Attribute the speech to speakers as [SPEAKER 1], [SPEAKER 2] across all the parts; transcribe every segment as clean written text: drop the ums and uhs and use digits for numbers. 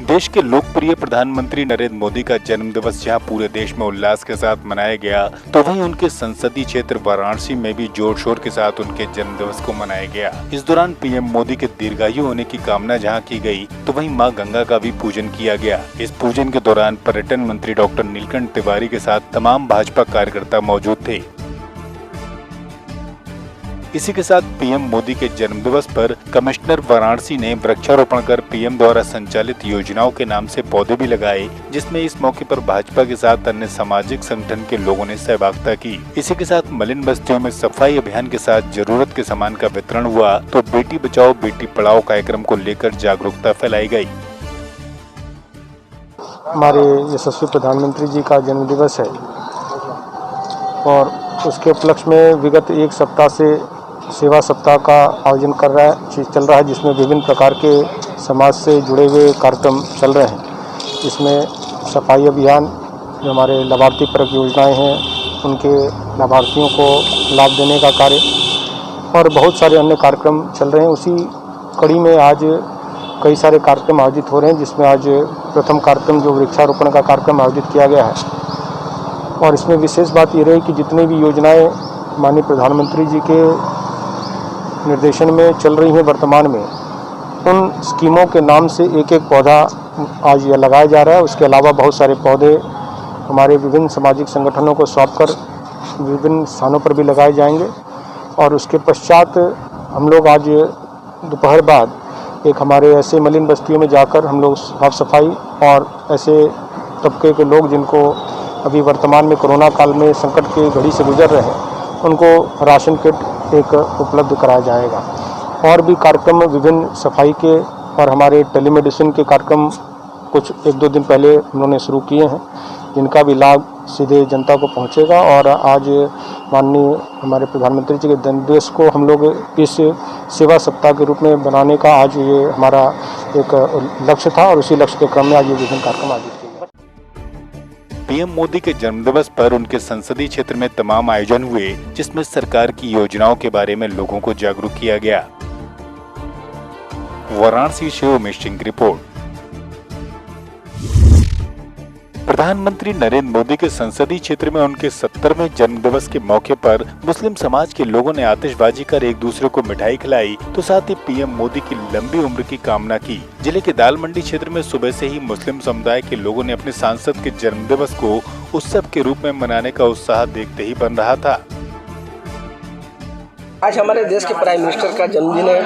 [SPEAKER 1] देश के लोकप्रिय प्रधानमंत्री नरेंद्र मोदी का जन्म दिवस जहां पूरे देश में उल्लास के साथ मनाया गया, तो वहीं उनके संसदीय क्षेत्र वाराणसी में भी जोर शोर के साथ उनके जन्म दिवस को मनाया गया। इस दौरान पीएम मोदी के दीर्घायु होने की कामना जहां की गई, तो वहीं मां गंगा का भी पूजन किया गया। इस पूजन के दौरान पर्यटन मंत्री डॉक्टर नीलकंठ तिवारी के साथ तमाम भाजपा कार्यकर्ता मौजूद थे। इसी के साथ पीएम मोदी के जन्म दिवस पर कमिश्नर वाराणसी ने वृक्षारोपण कर पीएम द्वारा संचालित योजनाओं के नाम से पौधे भी लगाए, जिसमें इस मौके पर भाजपा के साथ अन्य सामाजिक संगठन के लोगों ने सहभागिता की। इसी के साथ मलिन बस्तियों में सफाई अभियान के साथ जरूरत के सामान का वितरण हुआ, तो बेटी बचाओ बेटी पढ़ाओ कार्यक्रम को लेकर जागरूकता फैलाई गयी।
[SPEAKER 2] हमारे यशस्वी प्रधानमंत्री जी का जन्म दिवस है और उसके उपलक्ष्य में विगत एक सप्ताह से सेवा सप्ताह का आयोजन चल रहा है, जिसमें विभिन्न प्रकार के समाज से जुड़े हुए कार्यक्रम चल रहे हैं। इसमें सफाई अभियान, जो हमारे लाभार्थी परक योजनाएं हैं, उनके लाभार्थियों को लाभ देने का कार्य और बहुत सारे अन्य कार्यक्रम चल रहे हैं। उसी कड़ी में आज कई सारे कार्यक्रम आयोजित हो रहे हैं, जिसमें आज प्रथम कार्यक्रम जो वृक्षारोपण का कार्यक्रम आयोजित किया गया है। और इसमें विशेष बात ये रही कि जितनी भी योजनाएं माननीय प्रधानमंत्री जी के निर्देशन में चल रही हैं वर्तमान में, उन स्कीमों के नाम से एक एक पौधा आज यह लगाया जा रहा है। उसके अलावा बहुत सारे पौधे हमारे विभिन्न सामाजिक संगठनों को सौंपकर विभिन्न स्थानों पर भी लगाए जाएंगे। और उसके पश्चात हम लोग आज दोपहर बाद एक हमारे ऐसे मलिन बस्तियों में जाकर हम लोग साफ सफाई और ऐसे तबके के लोग जिनको अभी वर्तमान में कोरोना काल में संकट की घड़ी से गुजर रहे हैं, उनको राशन किट एक उपलब्ध कराया जाएगा। और भी कार्यक्रम विभिन्न सफाई के और हमारे टेलीमेडिसिन के कार्यक्रम कुछ एक दो दिन पहले उन्होंने शुरू किए हैं, जिनका भी लाभ सीधे जनता को पहुंचेगा। और आज माननीय हमारे प्रधानमंत्री जी के जन्म दिवस को हम लोग इस सेवा सप्ताह के रूप में बनाने का आज ये हमारा एक लक्ष्य था और उसी लक्ष्य के क्रम में आज ये विभिन्न कार्यक्रम आयोजित किए।
[SPEAKER 1] पीएम मोदी के जन्मदिवस पर उनके संसदीय क्षेत्र में तमाम आयोजन हुए, जिसमें सरकार की योजनाओं के बारे में लोगों को जागरूक किया गया। वाराणसी से उमेश सिंह की रिपोर्ट। प्रधानमंत्री नरेंद्र मोदी के संसदीय क्षेत्र में उनके 70वें जन्म दिवस के मौके पर मुस्लिम समाज के लोगों ने आतिशबाजी कर एक दूसरे को मिठाई खिलाई, तो साथ ही पीएम मोदी की लंबी उम्र की कामना की। जिले के दाल मंडी क्षेत्र में सुबह से ही मुस्लिम समुदाय के लोगों ने अपने सांसद के जन्म दिवस को उत्सव के रूप में मनाने का उत्साह देखते ही बन रहा था।
[SPEAKER 3] आज हमारे देश के प्राइम मिनिस्टर का जन्मदिन है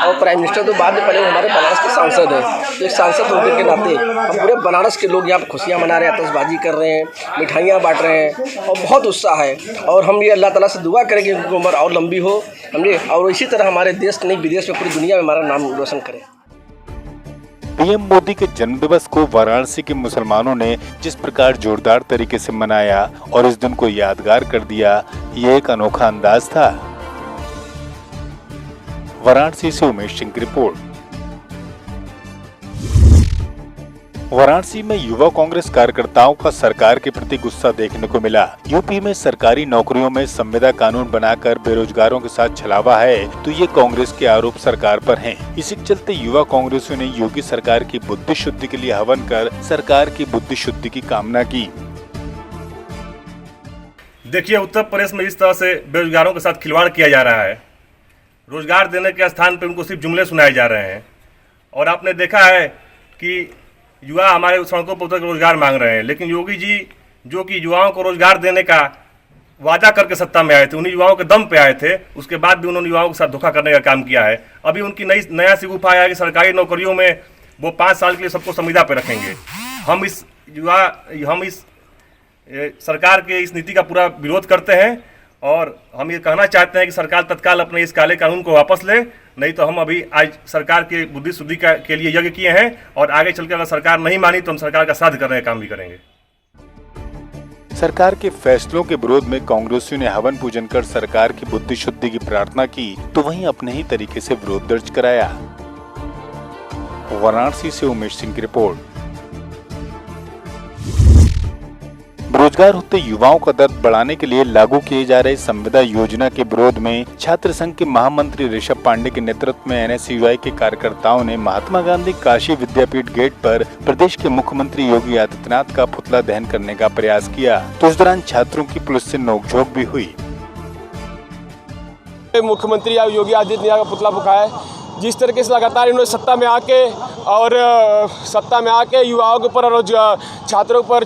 [SPEAKER 3] और प्राइम मिनिस्टर तो बाद में पहले हमारे बनारस के सांसद हैं। एक सांसद होने के नाते हम पूरे बनारस के लोग यहाँ पर खुशियाँ मना रहे हैं, आतिशबाजी कर रहे हैं, मिठाइयाँ बांट रहे हैं और बहुत उत्साह है। और हम ये अल्लाह ताला से दुआ करें कि उनकी उम्र और लंबी हो, समझे, और इसी तरह हमारे देश नहीं विदेश में पूरी दुनिया में हमारा नाम रोशन करें।
[SPEAKER 1] पीएम मोदी के जन्म दिवस को वाराणसी के मुसलमानों ने जिस प्रकार जोरदार तरीके से मनाया और इस दिन को यादगार कर दिया, ये एक अनोखा अंदाज था। वाराणसी से उमेश सिंह की रिपोर्ट। वाराणसी में युवा कांग्रेस कार्यकर्ताओं का सरकार के प्रति गुस्सा देखने को मिला। यूपी में सरकारी नौकरियों में संविदा कानून बनाकर बेरोजगारों के साथ छलावा है, तो ये कांग्रेस के आरोप सरकार पर हैं। इसी के चलते युवा कांग्रेसियों ने योगी सरकार की बुद्धि शुद्धि के लिए हवन कर सरकार की बुद्धि शुद्धि की कामना की।
[SPEAKER 4] देखिए, उत्तर प्रदेश में इस तरह से बेरोजगारों के साथ खिलवाड़ किया जा रहा है। रोजगार देने के स्थान पर उनको सिर्फ जुमले सुनाए जा रहे हैं। और आपने देखा है कि युवा हमारे सड़कों पर उतर रोजगार मांग रहे हैं, लेकिन योगी जी जो कि युवाओं को रोजगार देने का वादा करके सत्ता में आए थे, उन्हीं युवाओं के दम पे आए थे, उसके बाद भी उन्होंने युवाओं के साथ धोखा करने का काम किया है। अभी उनकी नया सिर्फ उपाय है कि सरकारी नौकरियों में वो 5 साल के लिए सबको संविदा पे रखेंगे। हम इस सरकार के इस नीति का पूरा विरोध करते हैं और हम ये कहना चाहते हैं कि सरकार तत्काल अपने इस काले कानून को वापस ले, नहीं तो हम अभी आज सरकार के बुद्धि शुद्धि के लिए यज्ञ किए हैं और आगे चलकर अगर सरकार नहीं मानी तो हम सरकार का साथ करने का काम भी करेंगे।
[SPEAKER 1] सरकार के फैसलों के विरोध में कांग्रेसियों ने हवन पूजन कर सरकार की बुद्धि शुद्धि की प्रार्थना की, तो वहीं अपने ही तरीके से विरोध दर्ज कराया। वाराणसी से उमेश सिंह की रिपोर्ट। बेरोजगार होते युवाओं का दर्द बढ़ाने के लिए लागू किए जा रहे संविदा योजना के विरोध में छात्र संघ के महामंत्री ऋषभ पांडे के नेतृत्व में NSUI के कार्यकर्ताओं ने महात्मा गांधी काशी विद्यापीठ गेट पर प्रदेश के मुख्यमंत्री योगी आदित्यनाथ का पुतला दहन करने का प्रयास किया। तो इस दौरान छात्रों की पुलिस से नोकझोंक भी हुई।
[SPEAKER 5] मुख्यमंत्री योगी आदित्यनाथ का पुतला फूंका है। जिस तरीके से लगातार इन्होंने सत्ता में आके युवाओं के ऊपर और छात्रों पर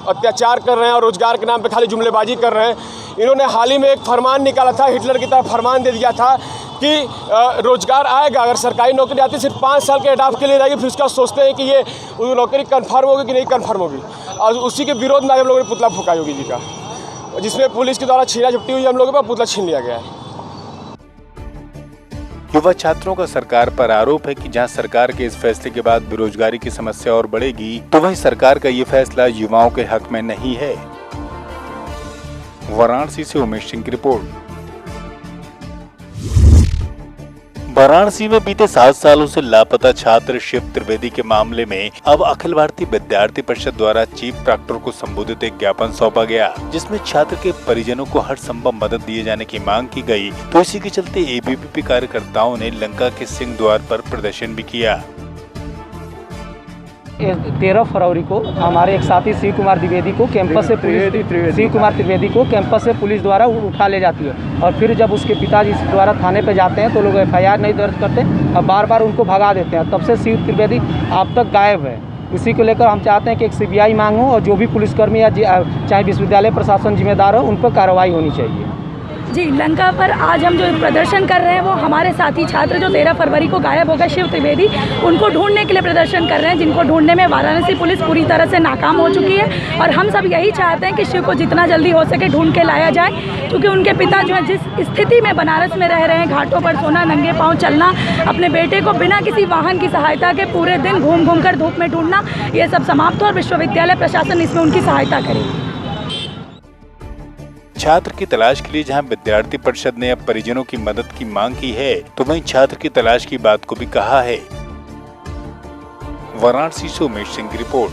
[SPEAKER 5] अत्याचार कर रहे हैं और रोजगार के नाम पे खाली जुमलेबाजी कर रहे हैं। इन्होंने हाल ही में एक फरमान निकाला था, हिटलर की तरह फरमान दे दिया था कि रोजगार आएगा, अगर सरकारी नौकरी आती है सिर्फ 5 साल के एडाप्ट के लिए रहेगी, फिर उसका सोचते हैं कि ये नौकरी कन्फर्म होगी कि नहीं कन्फर्म होगी। और उसी के विरोध में हम लोगों ने पुतला फूंका योगी जी का, जिसमें पुलिस के द्वारा छीना झपटी हुई, हम लोगों का पुतला छीन लिया गया है।
[SPEAKER 1] युवा छात्रों का सरकार पर आरोप है कि जहां सरकार के इस फैसले के बाद बेरोजगारी की समस्या और बढ़ेगी, तो वहीं सरकार का ये फैसला युवाओं के हक में नहीं है। वाराणसी से उमेश सिंह की रिपोर्ट। वाराणसी में बीते 7 सालों से लापता छात्र शिव त्रिवेदी के मामले में अब अखिल भारतीय विद्यार्थी परिषद द्वारा चीफ प्रॉक्टर को संबोधित एक ज्ञापन सौंपा गया, जिसमें छात्र के परिजनों को हर संभव मदद दिए जाने की मांग की गई। तो इसी के चलते ABVP कार्यकर्ताओं ने लंका के सिंह द्वार पर प्रदर्शन भी किया।
[SPEAKER 6] 13 फरवरी को हमारे एक साथी शिव कुमार त्रिवेदी को कैंपस से पुलिस द्वारा उठा ले जाती है और फिर जब उसके पिताजी द्वारा थाने पे जाते हैं तो लोग FIR नहीं दर्ज करते और बार बार उनको भगा देते हैं। तब से शिव त्रिवेदी अब तक गायब है। इसी को लेकर हम चाहते हैं कि एक CBI मांग हो और जो भी पुलिसकर्मी या चाहे विश्वविद्यालय प्रशासन जिम्मेदार हो, उन पर कार्रवाई होनी चाहिए।
[SPEAKER 7] जी, लंका पर आज हम जो प्रदर्शन कर रहे हैं वो हमारे साथी छात्र जो 13 फरवरी को गायब हो गए शिव त्रिवेदी, उनको ढूंढने के लिए प्रदर्शन कर रहे हैं, जिनको ढूंढने में वाराणसी पुलिस पूरी तरह से नाकाम हो चुकी है। और हम सब यही चाहते हैं कि शिव को जितना जल्दी हो सके ढूंढ के लाया जाए, क्योंकि उनके पिता जो है जिस स्थिति में बनारस में रह रहे हैं, घाटों पर सोना, नंगे पाँव चलना, अपने बेटे को बिना किसी वाहन की सहायता के पूरे दिन घूम घूम कर धूप में ढूंढना, ये सब समाप्त हो और विश्वविद्यालय प्रशासन इसमें उनकी सहायता करे।
[SPEAKER 1] छात्र की तलाश के लिए जहां विद्यार्थी परिषद ने अब परिजनों की मदद की मांग की है, तो वहीं छात्र की तलाश की बात को भी कहा है। वाराणसी से उमेश सिंह की रिपोर्ट।